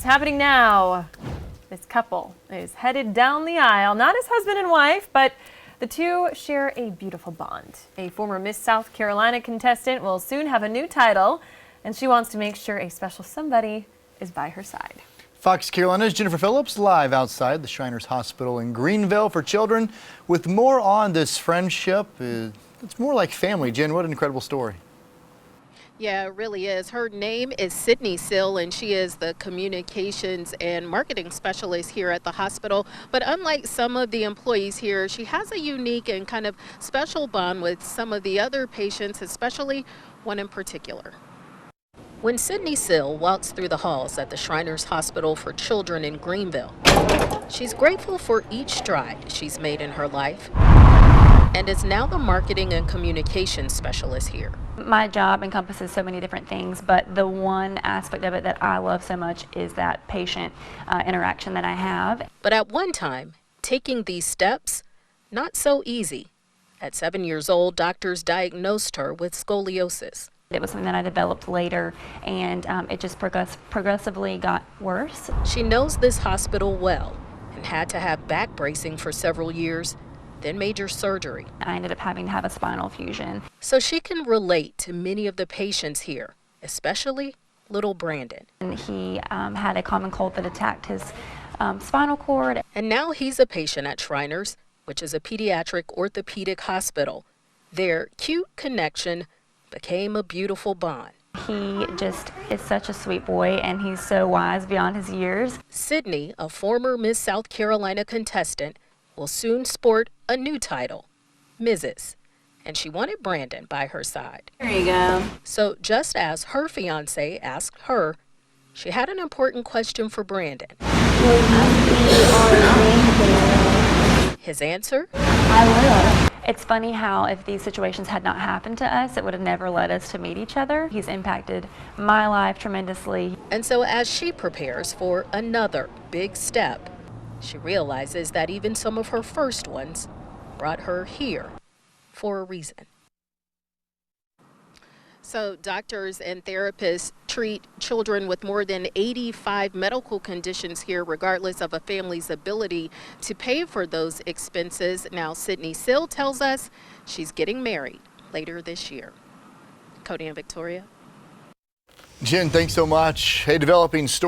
happening now. This couple is headed down the aisle, not as husband and wife, but the two share a beautiful bond. A former Miss South Carolina contestant will soon have a new title, and she wants to make sure a special somebody is by her side. Fox Carolina's Jennifer Phillips live outside the Shriners Hospital in Greenville for children with more on this friendship. It's more like family. Jen, what an incredible story. Yeah, it really is. Her name is Sydney Sill, and she is the communications and marketing specialist here at the hospital. But unlike some of the employees here, she has a unique and kind of special bond with some of the other patients, especially one in particular. When Sydney Sill walks through the halls at the Shriners Hospital for Children in Greenville, she's grateful for each stride she's made in her life and is now the marketing and communications specialist here. My job encompasses so many different things, but the one aspect of it that I love so much is that patient interaction that I have. But at one time, taking these steps, not so easy. At 7 years old, doctors diagnosed her with scoliosis. It was something that I developed later, and it just progressively got worse. She knows this hospital well and had to have back bracing for several years, then major surgery. I ended up having to have a spinal fusion. So she can relate to many of the patients here, especially little Brandon. And he had a common cold that attacked his spinal cord. And now he's a patient at Shriners, which is a pediatric orthopedic hospital. Their cute connection became a beautiful bond. He just is such a sweet boy, and he's so wise beyond his years. Sydney, a former Miss South Carolina contestant, will soon sport a new title, Mrs., and she wanted Brandon by her side. There you go. So just as her fiance asked her, she had an important question for Brandon. His answer? I will. It's funny how if these situations had not happened to us, it would have never led us to meet each other. He's impacted my life tremendously. And so as she prepares for another big step, she realizes that even some of her first ones brought her here for a reason. So doctors and therapists treat children with more than 85 medical conditions here, regardless of a family's ability to pay for those expenses. Now, Sydney Sill tells us she's getting married later this year. Cody and Victoria. Jen, thanks so much. A developing story.